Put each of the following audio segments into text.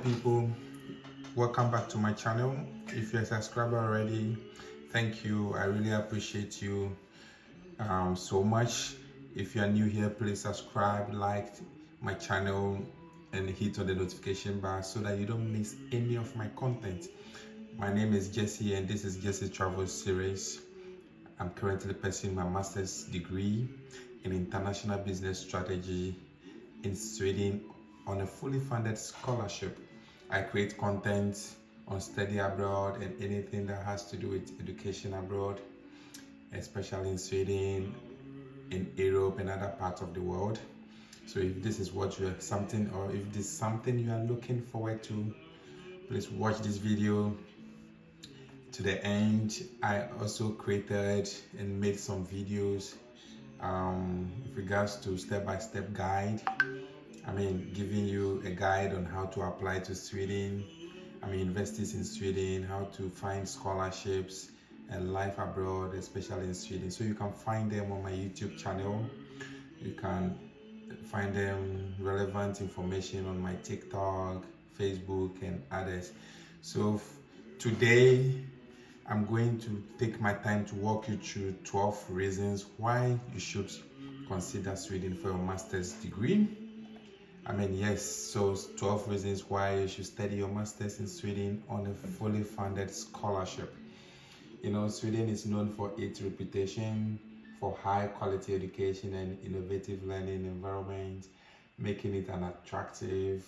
people, welcome back to my channel. If you're a subscriber already, thank you. I really appreciate you so much. If you are new here, please subscribe, like my channel, and hit on the notification bar so that you don't miss any of my content. My name is Jesse and this is Jesse Travel Series. I'm currently pursuing my master's degree in international business strategy in Sweden on a fully funded scholarship. I create content on study abroad and anything that has to do with education abroad, especially in Sweden, in Europe and other parts of the world. So if this is what you are something, or if this is something you are looking forward to, please watch this video to the end. I also created and made some videos with regards to step-by-step guide. Giving you a guide on how to apply to Sweden, universities in Sweden, how to find scholarships and life abroad, especially in Sweden. So you can find them on my YouTube channel. You can find them relevant information on my TikTok, Facebook, and others. So today, I'm going to take my time to walk you through 12 reasons why you should consider Sweden for your master's degree. So 12 reasons why you should study your master's in Sweden on a fully funded scholarship. Sweden is known for its reputation for high quality education and innovative learning environment, making it an attractive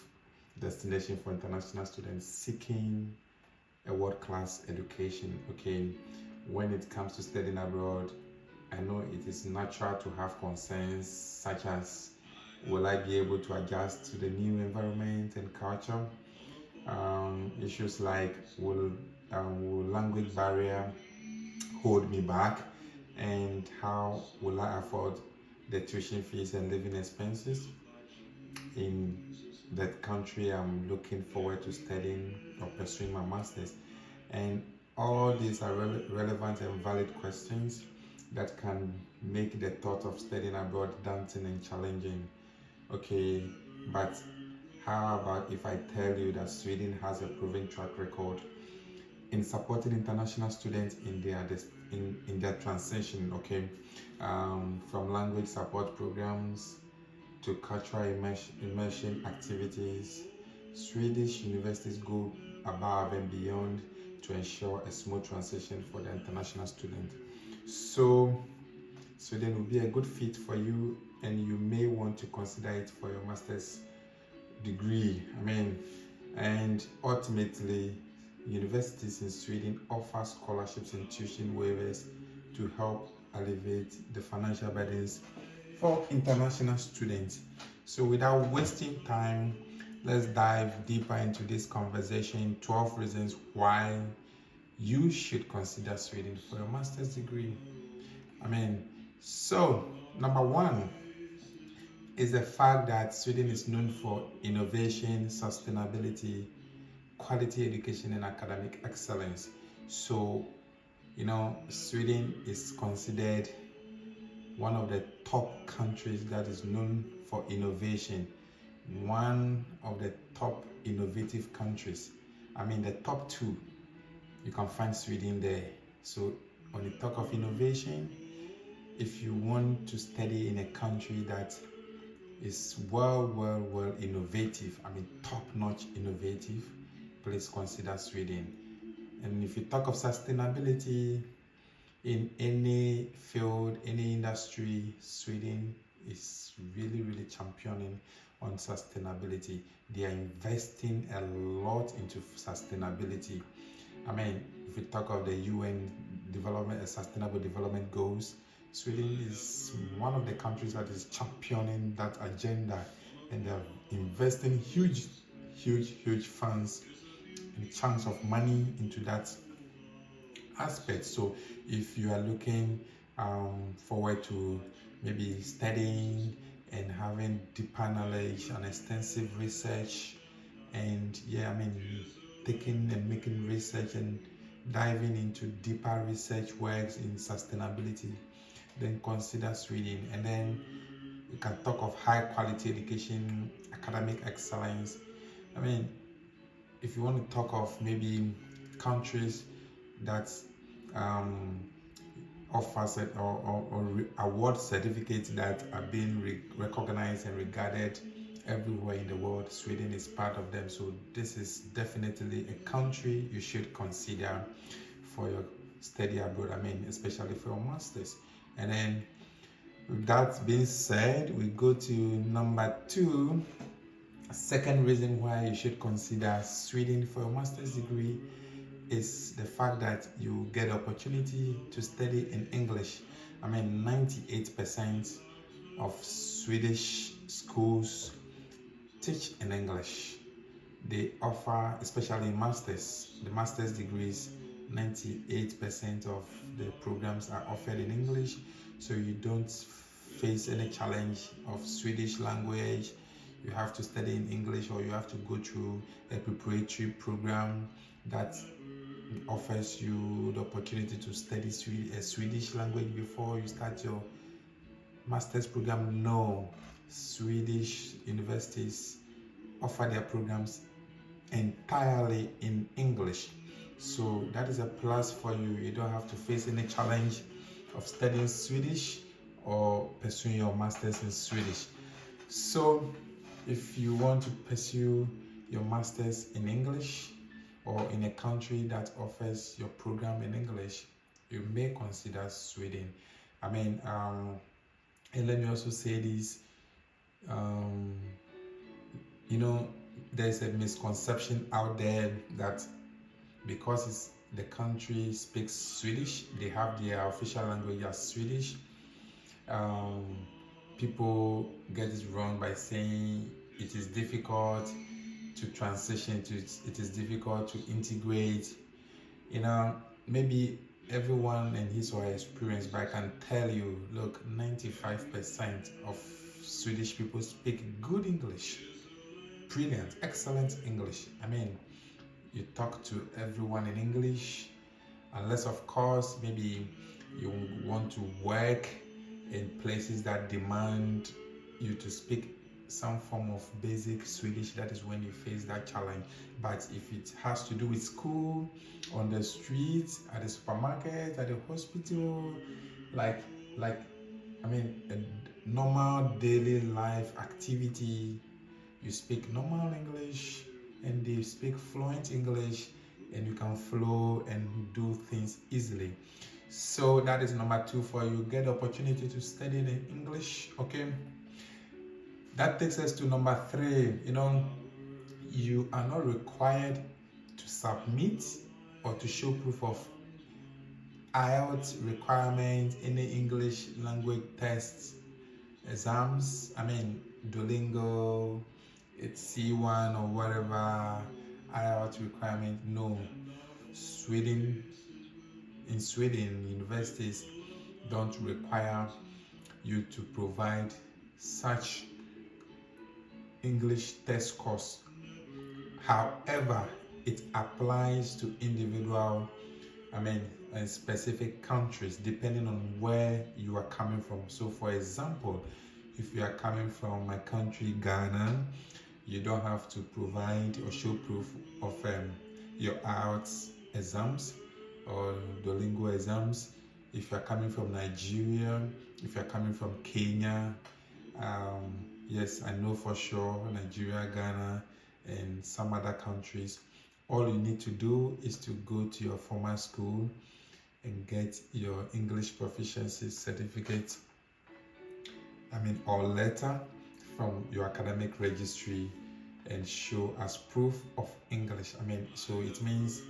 destination for international students seeking a world-class education. When it comes to studying abroad, I know it is natural to have concerns such as, will I be able to adjust to the new environment and culture? Issues like, will language barrier hold me back? And how will I afford the tuition fees and living expenses in that country I'm looking forward to studying or pursuing my master's? And all these are relevant and valid questions that can make the thought of studying abroad daunting and challenging. But how about if I tell you that Sweden has a proven track record in supporting international students in their transition, from language support programs to cultural immersion activities. Swedish universities go above and beyond to ensure a smooth transition for the international student. So Sweden will be a good fit for you, and you may want to consider it for your master's degree. And ultimately, universities in Sweden offer scholarships and tuition waivers to help alleviate the financial burdens for international students. So without wasting time, let's dive deeper into this conversation. 12 reasons why you should consider Sweden for your master's degree. So number one is the fact that Sweden is known for innovation, sustainability, quality education, and academic excellence. So, Sweden is considered one of the top countries that is known for innovation, one of the top innovative countries. The top two, you can find Sweden there. So when you talk of innovation, if you want to study in a country that is well innovative, top-notch innovative, please consider Sweden. And if you talk of sustainability in any field, any industry, Sweden is really championing on sustainability. They are investing a lot into sustainability. If we talk of the UN Sustainable Development Goals, Sweden is one of the countries that is championing that agenda, and they're investing huge funds and chunks of money into that aspect. So if you are looking forward to maybe studying and having deeper knowledge and extensive research, and taking and making research and diving into deeper research works in sustainability, then consider Sweden. And then you can talk of high quality education, academic excellence. if you want to talk of maybe countries that offers it or award certificates that are being recognized and regarded everywhere in the world, Sweden is part of them. So this is definitely a country you should consider for your study abroad. I mean, especially for your masters. And then with that being said, we go to number 2. Second reason why you should consider Sweden for your master's degree is the fact that you get opportunity to study in English. I mean, 98% of Swedish schools teach in English. They offer, especially in masters, the master's degrees, 98% of the programs are offered in English, so you don't face any challenge of Swedish language. You have to study in English, or you have to go through a preparatory program that offers you the opportunity to study a Swedish language before you start your master's program. No, Swedish universities offer their programs entirely in English, so that is a plus for you. You don't have to face any challenge of studying Swedish or pursuing your master's in Swedish. So if you want to pursue your master's in English or in a country that offers your program in English, you may consider Sweden. I mean, and let me also say this, there's a misconception out there that because the country speaks Swedish, they have their official language as Swedish. People get it wrong by saying it is difficult to transition to it is difficult to integrate. Maybe everyone and his or her experience, but I can tell you, look, 95% of Swedish people speak good English, brilliant, excellent English. I mean, you talk to everyone in English, unless of course maybe you want to work in places that demand you to speak some form of basic Swedish. That is when you face that challenge. But if it has to do with school, on the streets, at the supermarket, at the hospital, like a normal daily life activity, you speak normal English and they speak fluent English, and you can flow and do things easily. So that is number 2 for you. Get the opportunity to study in English. Okay, that takes us to number 3. You are not required to submit or to show proof of IELTS requirements, any English language tests, exams. I mean, Duolingo, it's C1 or whatever IELTS requirement. No, in Sweden, universities don't require you to provide such English test course. However, it applies to individual, in specific countries, depending on where you are coming from. So for example, if you are coming from my country, Ghana, you don't have to provide or show proof of your IELTS exams or Duolingo exams. If you're coming from Nigeria, if you're coming from Kenya, yes, I know for sure Nigeria, Ghana, and some other countries, all you need to do is to go to your former school and get your English proficiency certificate, or letter from your academic registry, and show as proof of English. So it means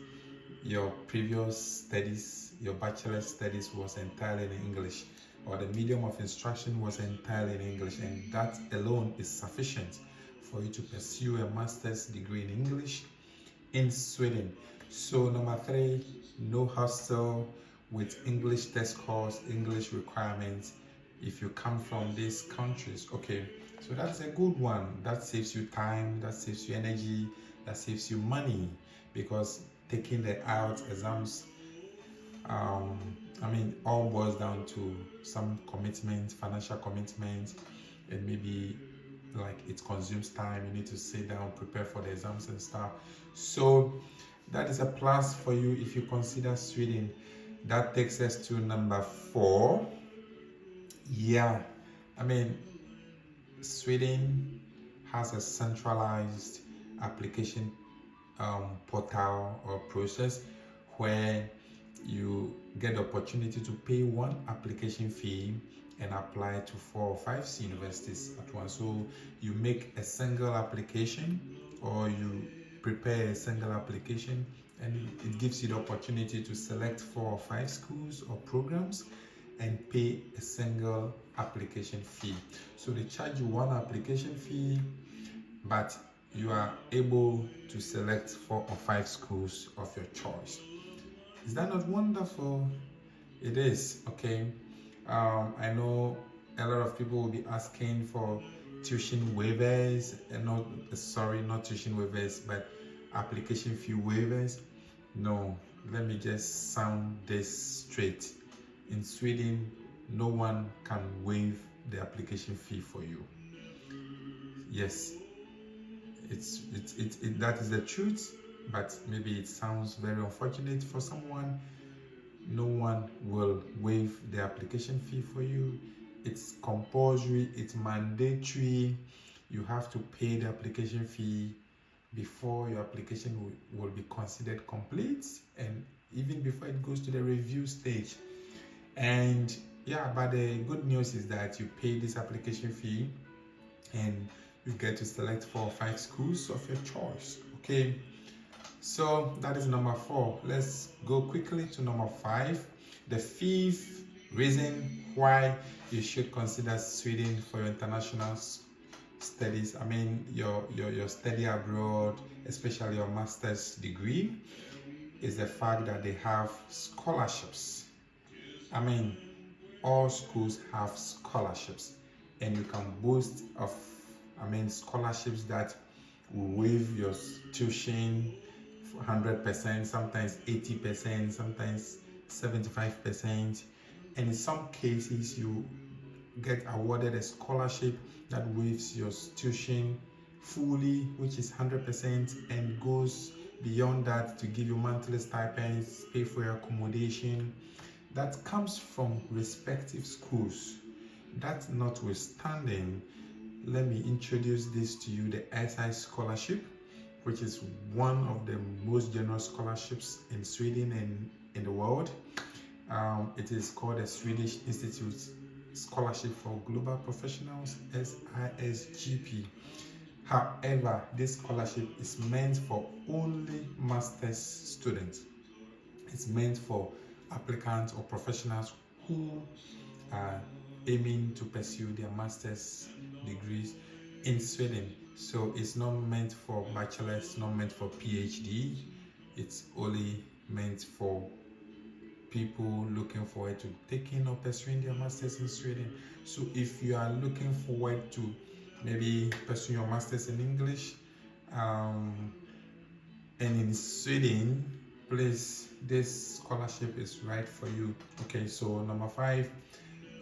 your previous studies, your bachelor's studies was entirely in English, or the medium of instruction was entirely in English, and that alone is sufficient for you to pursue a master's degree in English in Sweden. So number 3, no hassle with English test course, English requirements if you come from these countries. Okay, so that's a good one. That saves you time, that saves you energy, that saves you money, because taking the IELTS exams, all boils down to some commitment, financial commitment, and maybe like it consumes time. You need to sit down, prepare for the exams and stuff. So that is a plus for you if you consider Sweden. That takes us to number 4. Yeah, I mean, Sweden has a centralized application portal or process where you get the opportunity to pay one application fee and apply to 4 or 5 universities at once. So you make a single application, or you prepare a single application, and it gives you the opportunity to select 4 or 5 schools or programs and pay a single application fee. So they charge you one application fee, but you are able to select 4 or 5 schools of your choice. Is that not wonderful? It is. Okay. I know a lot of people will be asking for tuition waivers, and not tuition waivers, but application fee waivers. No, let me just sound this straight. In Sweden, no one can waive the application fee for you. Yes, that is the truth, but maybe it sounds very unfortunate for someone. No one will waive the application fee for you. It's compulsory, it's mandatory. You have to pay the application fee before your application will be considered complete, and even before it goes to the review stage. And yeah, but the good news is that you pay this application fee and you get to select 4 or 5 schools of your choice. Okay, so that is number 4. Let's go quickly to number 5. The 5th reason why you should consider Sweden for your international studies, I mean your study abroad, especially your master's degree, is the fact that they have scholarships. I mean, all schools have scholarships, and you can boast of, scholarships that will waive your tuition 100%, sometimes 80%, sometimes 75%, and in some cases you get awarded a scholarship that waives your tuition fully, which is 100%, and goes beyond that to give you monthly stipends, pay for your accommodation. That comes from respective schools. That notwithstanding, let me introduce this to you, the SI scholarship, which is one of the most generous scholarships in Sweden and in the world. It is called the Swedish Institute Scholarship for Global Professionals, SISGP. However, this scholarship is meant for only master's students. It's meant for applicants or professionals who are aiming to pursue their master's degrees in Sweden. So it's not meant for bachelor's, it's not meant for PhD. It's only meant for people looking forward to taking or pursuing their masters in Sweden. So if you are looking forward to maybe pursue your masters in English and in Sweden, please, this scholarship is right for you. Okay, so number 5,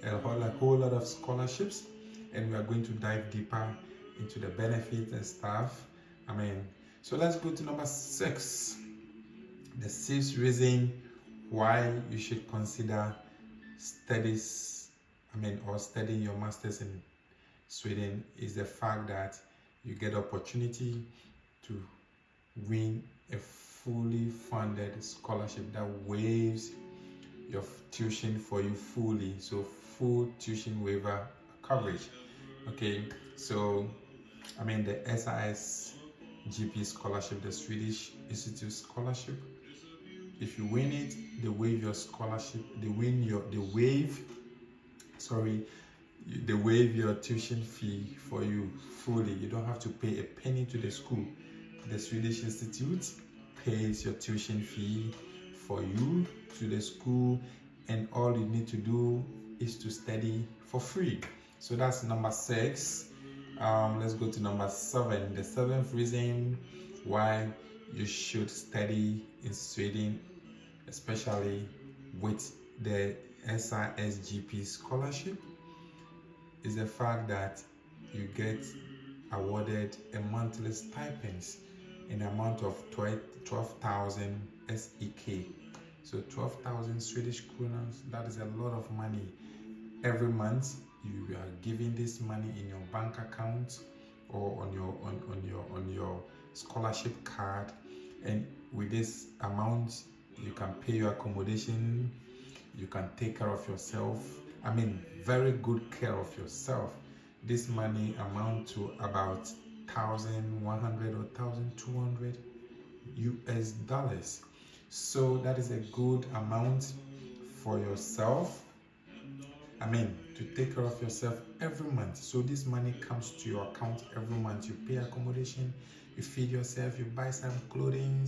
a whole lot of scholarships, and we are going to dive deeper into the benefits and stuff. So let's go to number 6. The 6th reason why you should consider studying your masters in Sweden is the fact that you get the opportunity to win a fully funded scholarship that waives your tuition for you fully. So full tuition waiver coverage. Okay, so the SISGP scholarship, the Swedish Institute scholarship, if you win it, they waive your scholarship. They waive your tuition fee for you fully. You don't have to pay a penny to the school. The Swedish Institute pays your tuition fee for you to the school, and all you need to do is to study for free. So that's number 6. Let's go to number 7. The 7th reason why you should study in Sweden, especially with the SISGP scholarship, is the fact that you get awarded a monthly stipends in the amount of 12,000 SEK. So 12,000 Swedish kronor, that is a lot of money. Every month you are giving this money in your bank account or on your scholarship card, and with this amount you can pay your accommodation, you can take care of yourself. I mean, very good care of yourself. This money amount to about 1,100 or 1,200 US dollars. So that is a good amount for yourself. I mean, to take care of yourself every month. So this money comes to your account every month. You pay accommodation, you feed yourself, you buy some clothing,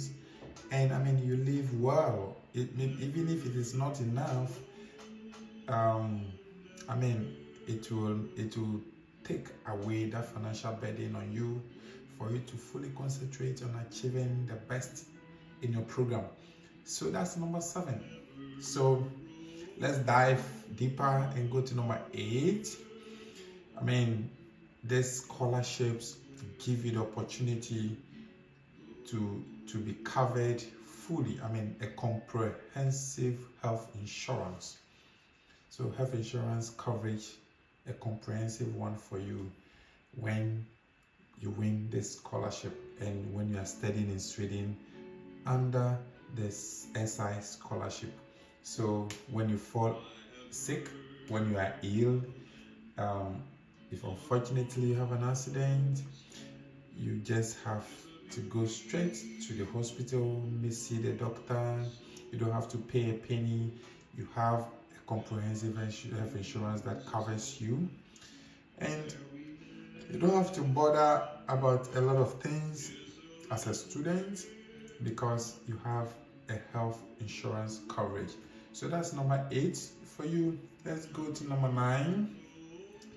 and I mean, you live well. Even if it is not enough, I mean, it will take away that financial burden on you, for you to fully concentrate on achieving the best in your program. So that's number 7. So let's dive deeper and go to number 8. I mean, these scholarships give you the opportunity to be covered fully. I mean, a comprehensive health insurance. So health insurance coverage, a comprehensive one for you when you win this scholarship and when you are studying in Sweden under this SI scholarship. So when you fall sick, when you are ill, if unfortunately you have an accident, you just have to go straight to the hospital, see the doctor. You don't have to pay a penny. You have a comprehensive health insurance that covers you, and you don't have to bother about a lot of things as a student because you have a health insurance coverage. So that's number 8 for you. Let's go to number 9.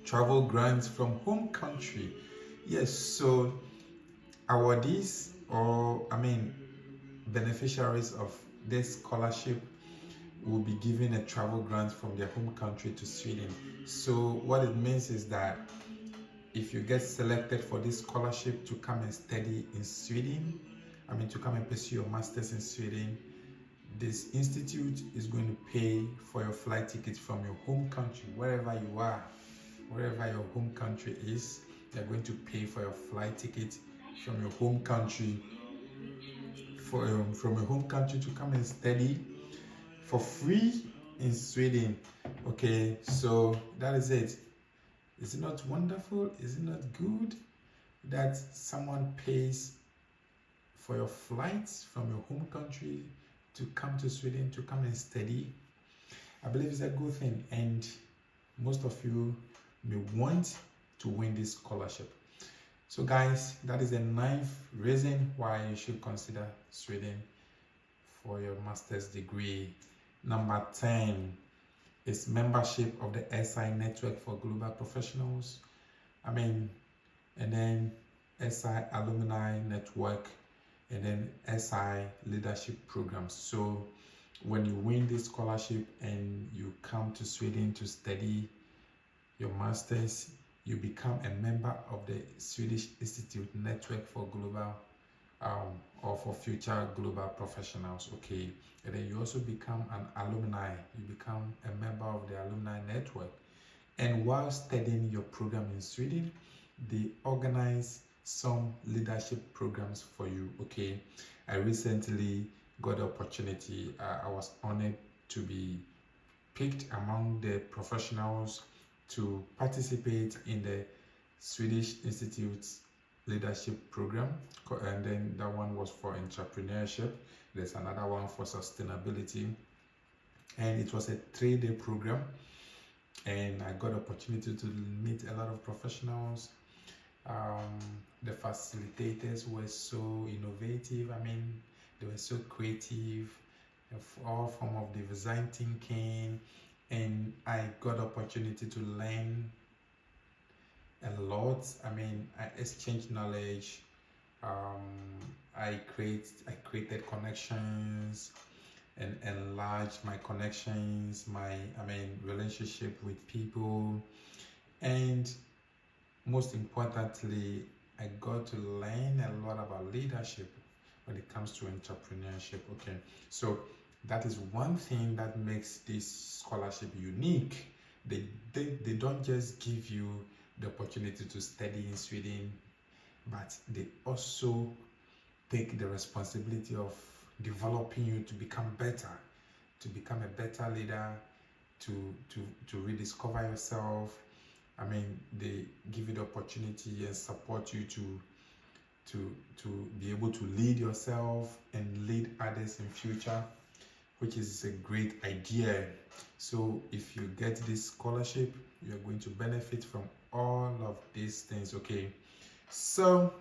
Travel grants from home country. Yes, so awardees, or I mean beneficiaries of this scholarship, will be given a travel grant from their home country to Sweden. So what it means is that if you get selected for this scholarship to come and study in Sweden, I mean to come and pursue your master's in Sweden, this institute is going to pay for your flight ticket from your home country, wherever you are, wherever your home country is. They're going to pay for your flight ticket from your home country, from your home country to come and study for free in Sweden. Okay, so that is it. Is it not wonderful? Is it not good that someone pays for your flights from your home country to come to Sweden to come and study? I believe it's a good thing, and most of you may want to win this scholarship. So guys, that is the 9th reason why you should consider Sweden for your master's degree. Number 10 is membership of the SI Network for Global Professionals. I mean, and then SI Alumni Network, and then SI Leadership Programs. So when you win this scholarship and you come to Sweden to study your master's, you become a member of the Swedish Institute Network for Global or for future global professionals. Okay, and then you also become an alumni. You become a member of the alumni network, and while studying your program in Sweden, they organize some leadership programs for you. Okay, I recently got the opportunity. I was honored to be picked among the professionals to participate in the Swedish Institute's leadership program, and then that one was for entrepreneurship. There's another one for sustainability, and it was a 3-day program, and I got the opportunity to meet a lot of professionals. The facilitators were so innovative. I mean, they were so creative, all form of design thinking, and I got the opportunity to learn a lot. I mean, I exchanged knowledge. I created connections and enlarged my connections, relationship with people, and most importantly, I got to learn a lot about leadership when it comes to entrepreneurship. Okay, so that is one thing that makes this scholarship unique. They don't just give you the opportunity to study in Sweden, but they also take the responsibility of developing you to become better, to become a better leader, to rediscover yourself. I mean, they give you the opportunity and support you to be able to lead yourself and lead others in future, which is a great idea. So if you get this scholarship, you are going to benefit from all of these things. Okay, so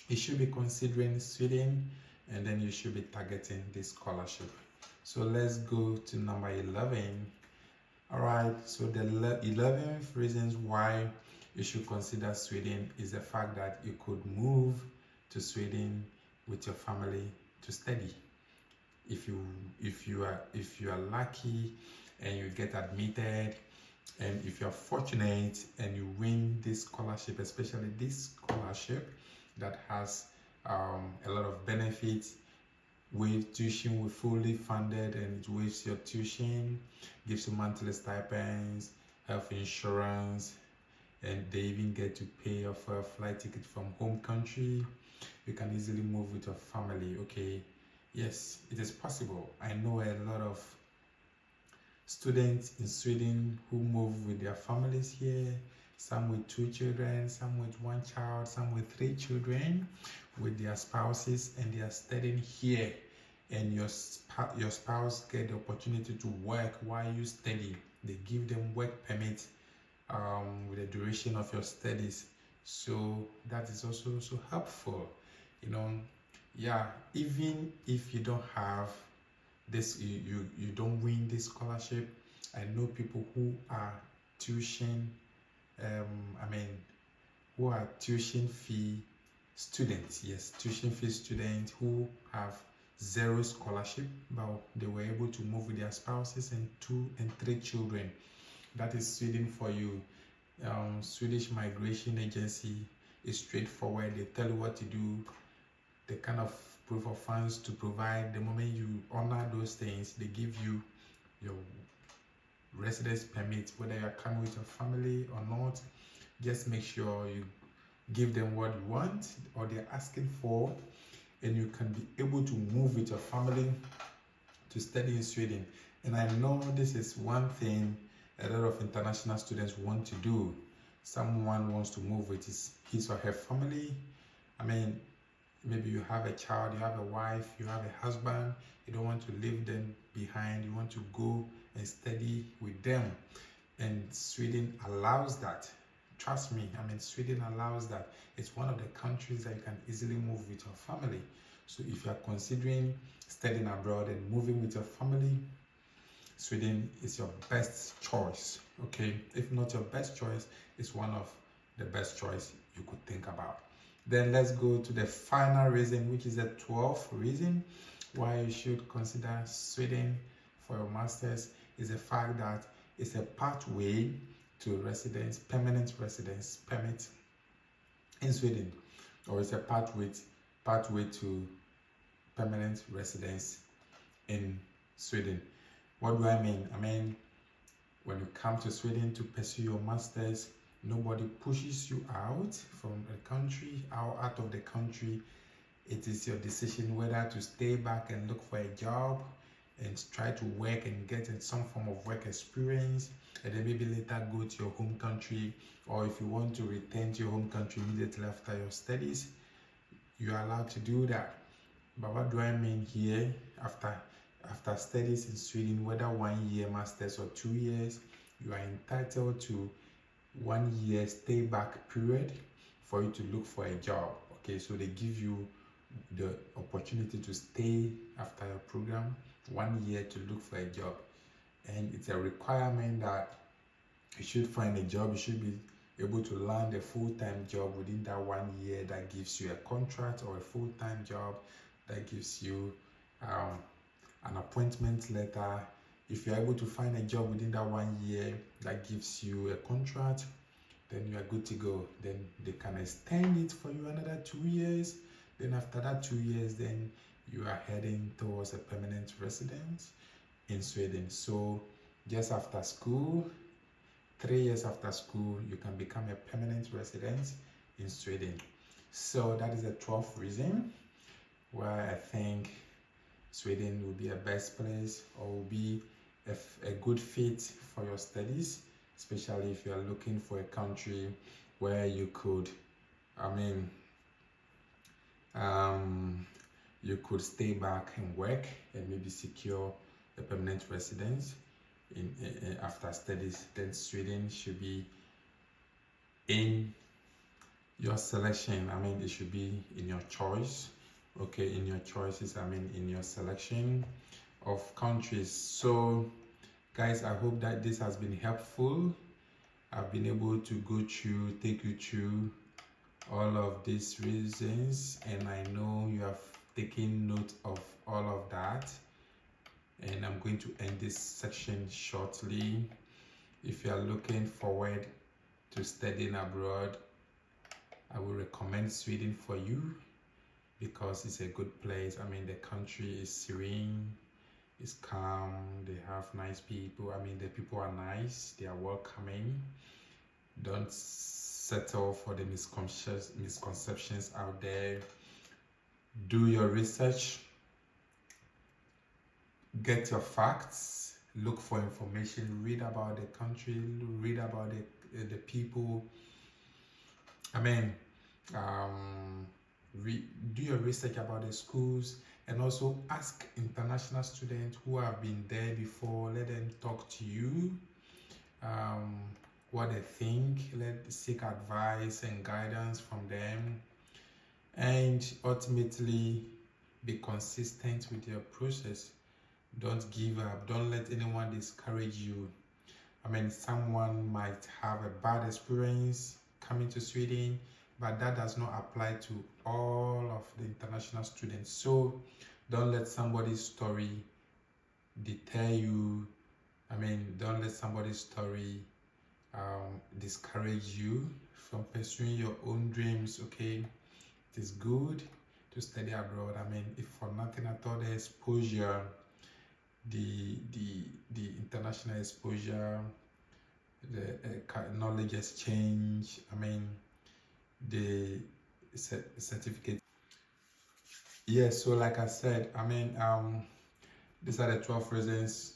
you should be considering Sweden, and then you should be targeting this scholarship. So let's go to number 11. All right, so the 11th reasons why you should consider Sweden is the fact that you could move to Sweden with your family to study. If you are lucky and you get admitted, and if you're fortunate and you win this scholarship, especially this scholarship that has a lot of benefits, with tuition with fully funded, and it waives your tuition, gives you monthly stipends, health insurance, and they even get to pay for a flight ticket from home country. You can easily move with your family. Okay, yes, it is possible. I know a lot of students in Sweden who move with their families here, some with 2 children, some with 1 child, some with 3 children, with their spouses, and they are studying here. And your spouse get the opportunity to work while you study. They give them work permit with the duration of your studies. So that is also so helpful. You know, yeah, even if you don't have this, you don't win this scholarship, I know people who are tuition who are tuition fee students, yes, tuition fee students who have 0 scholarship, but they were able to move with their spouses and 2 and 3 children. That is Sweden for you. Swedish Migration Agency is straightforward. They tell you what to do, the kind of proof of funds to provide. The moment you honor those things, they give you your residence permit, whether you're coming with your family or not. Just make sure you give them what you want or they're asking for, and you can be able to move with your family to study in Sweden. And I know this is one thing a lot of international students want to do. Someone wants to move with his or her family. I mean, maybe you have a child, you have a wife, you have a husband, you don't want to leave them behind, you want to go and study with them. And Sweden allows that. Trust me, I mean, Sweden allows that. It's one of the countries that you can easily move with your family. So if you are considering studying abroad and moving with your family, Sweden is your best choice. Okay, if not your best choice, it's one of the best choice you could think about. Then let's go to the final reason, which is the 12th reason why you should consider Sweden for your master's, is the fact that it's a pathway to permanent residence permit in Sweden, or it's a pathway to permanent residence in Sweden. What do I mean? I mean, when you come to Sweden to pursue your master's, nobody pushes you out from the country, out of the country. It is your decision whether to stay back and look for a job and try to work and get in some form of work experience, and then maybe later go to your home country, or if you want to return to your home country immediately after your studies, you are allowed to do that. But what do I mean here? After studies in Sweden, whether 1 year master's or 2 years, you are entitled to 1 year stay back period for you to look for a job. Okay, so they give you the opportunity to stay after your program 1 year to look for a job, and it's a requirement that you should find a job. You should be able to land a full-time job within that 1 year that gives you a contract, or a full-time job that gives you an appointment letter. If you're able to find a job within that 1 year that gives you a contract, then you are good to go. Then they can extend it for you another 2 years. Then after that 2 years, then you are heading towards a permanent residence in Sweden. So just after school, 3 years after school, you can become a permanent resident in Sweden. So that is the 12th reason why I think Sweden will be a best place, or will be a good fit for your studies, especially if you are looking for a country where you could, you could stay back and work and maybe secure a permanent residence after studies. Then Sweden should be in your selection. It should be in your choice. Okay, in your choices, in your selection of countries. So guys, I hope that this has been helpful. I've been able to take you through all of these reasons, and I know you have taken note of all of that. And I'm going to end this section shortly. If you are looking forward to studying abroad, I will recommend Sweden for you, because it's a good place. The country is serene, it's calm, they have nice people. The people are nice, they are welcoming. Don't settle for the misconceptions out there. Do your research, get your facts, look for information, read about the country, read about the people. Do your research about the schools, and also ask international students who have been there before. Let them talk to you, what they think. Seek advice and guidance from them, and ultimately be consistent with your process. Don't give up. Don't let anyone discourage you. Someone might have a bad experience coming to Sweden, but that does not apply to all of the international students. So don't let somebody's story deter you. Don't let somebody's story discourage you from pursuing your own dreams. Okay, it is good to study abroad. If for nothing at all, the exposure, the international exposure, the knowledge exchange, the certificate. Yes, so like I said, these are the 12 reasons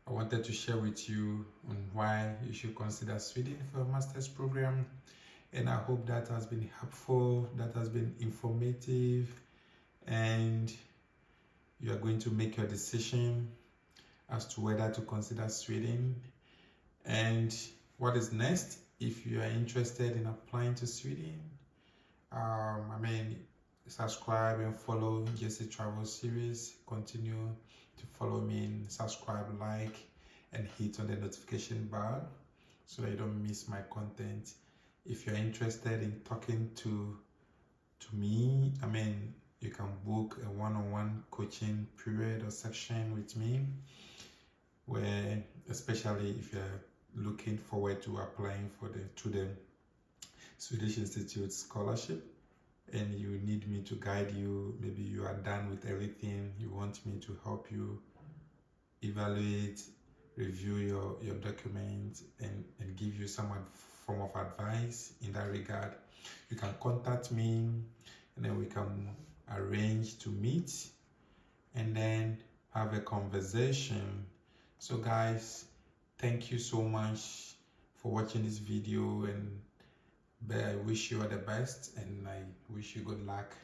I wanted to share with you on why you should consider Sweden for a master's program. And I hope that has been helpful, that has been informative, and you are going to make your decision as to whether to consider Sweden. And what is next? If you are interested in applying to Sweden, subscribe and follow JC Travel Series. Continue to follow me, and subscribe, like, and hit on the notification bar so that you don't miss my content. If you're interested in talking to me, you can book a one-on-one coaching period or section with me, where, especially if you're looking forward to applying to the Swedish Institute scholarship, and you need me to guide you. Maybe you are done with everything, you want me to help you evaluate, review your documents, and give you some form of advice in that regard. You can contact me, and then we can arrange to meet and then have a conversation. So guys, thank you so much for watching this video, and I wish you all the best, and I wish you good luck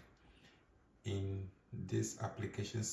in this application.